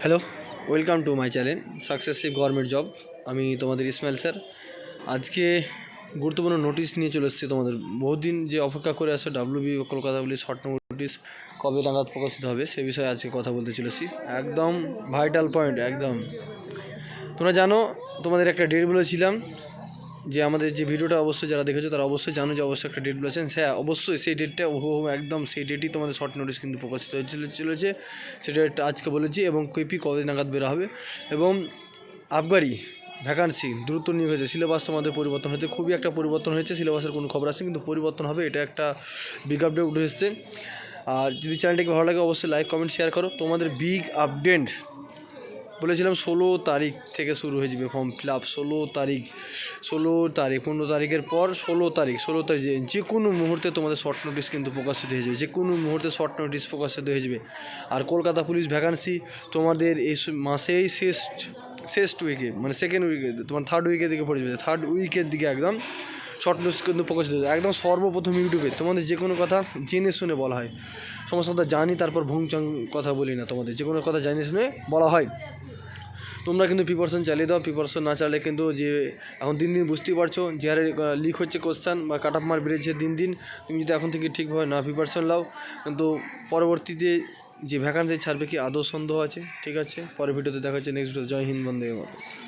Hello, welcome to my channel successive government job. আমি তোমাদের Ismail sir. আজকে গুরুত্বপূর্ণ নোটিশ নিয়ে চলে এসেছি তোমাদের। বহুদিন যে অপেক্ষা করে আসে WB Kolkata police short notice কবে নাগাদ প্রকাশিত হবে সে বিষয়ে আজকে কথা বলতে চলেছি। একদম ভাইটাল পয়েন্ট। একদম তোমরা জানো, তোমাদের একটা ডেট বলেছিলাম যে আমাদের যে ভিডিওটা অবশ্যই যারা দেখেছো তারা অবশ্যই জানো যে অবশ্যই একটা ডেট বলেছেন। হ্যাঁ, অবশ্যই সেই ডেটটা একদম সেই ডেটই তোমাদের শর্ট নোটিশ কিন্তু প্রকাশিত চলেছে। সেই ডেটটা আজকে বলেছি এবং কেপি কবে নাগাদ বেরা হবে এবং আবগারি ভ্যাকান্সি দ্রুত নিয়োগ হয়েছে। সিলেবাস তোমাদের পরিবর্তন হয়েছে, খুবই একটা পরিবর্তন হয়েছে। সিলেবাসের কোনো খবর আসছে কিন্তু পরিবর্তন হবে, এটা একটা বিগ আপডেট উঠে এসছে। আর যদি চ্যানেলটাকে ভালো লাগে অবশ্যই লাইক কমেন্ট শেয়ার করো। তোমাদের বিগ আপডেট বলেছিলাম 16 তারিখ থেকে শুরু হয়ে যাবে ফর্ম ফিল আপ। 16 তারিখ 15 তারিখের পর 16 তারিখ যে কোনো মুহূর্তে তোমাদের শর্ট নোটিশ কিন্তু প্রকাশিত হয়ে যাবে। যে কোনো মুহূর্তে শর্ট নোটিশ প্রকাশিত হয়ে যাবে। আর কলকাতা পুলিশ ভ্যাকান্সি তোমাদের এই মাসেই শেষ উইকে, মানে সেকেন্ড উইকে, তোমার থার্ড উইকের দিকে পড়ে যাবে। থার্ড উইকের দিকে একদম শর্ট নোটিশ কিন্তু প্রকাশিত হয়ে যাবে। একদম সর্বপ্রথম ইউটিউবে তোমাদের যে কোনো কথা জেনে শুনে বলা হয়। সমস্ত কথা জানি, তারপর ভুংচাং কথা বলি না। তোমাদের যে কোনো কথা জেনে শুনে বলা হয়। তোমরা কিন্তু প্রিপারেশন চালিয়ে দাও। প্রিপারেশন না চালিয়ে কিন্তু যে এখন দিন দিন বুঝতেই পারছো যে হারে লিক হচ্ছে কোশ্চেন বা কাট অফ মার্ক বেড়েছে দিন দিন। তুমি যদি এখন থেকে ঠিকভাবে না প্রিপারেশন নাও কিন্তু পরবর্তীতে যে ভ্যাকান্সি ছাড়বে কি আদৌ সন্দেহ আছে। ঠিক আছে, পরের ভিডিওতে দেখা হচ্ছে নেক্সট ভিডিও। জয় হিন্দ, বন্দে মাতরম।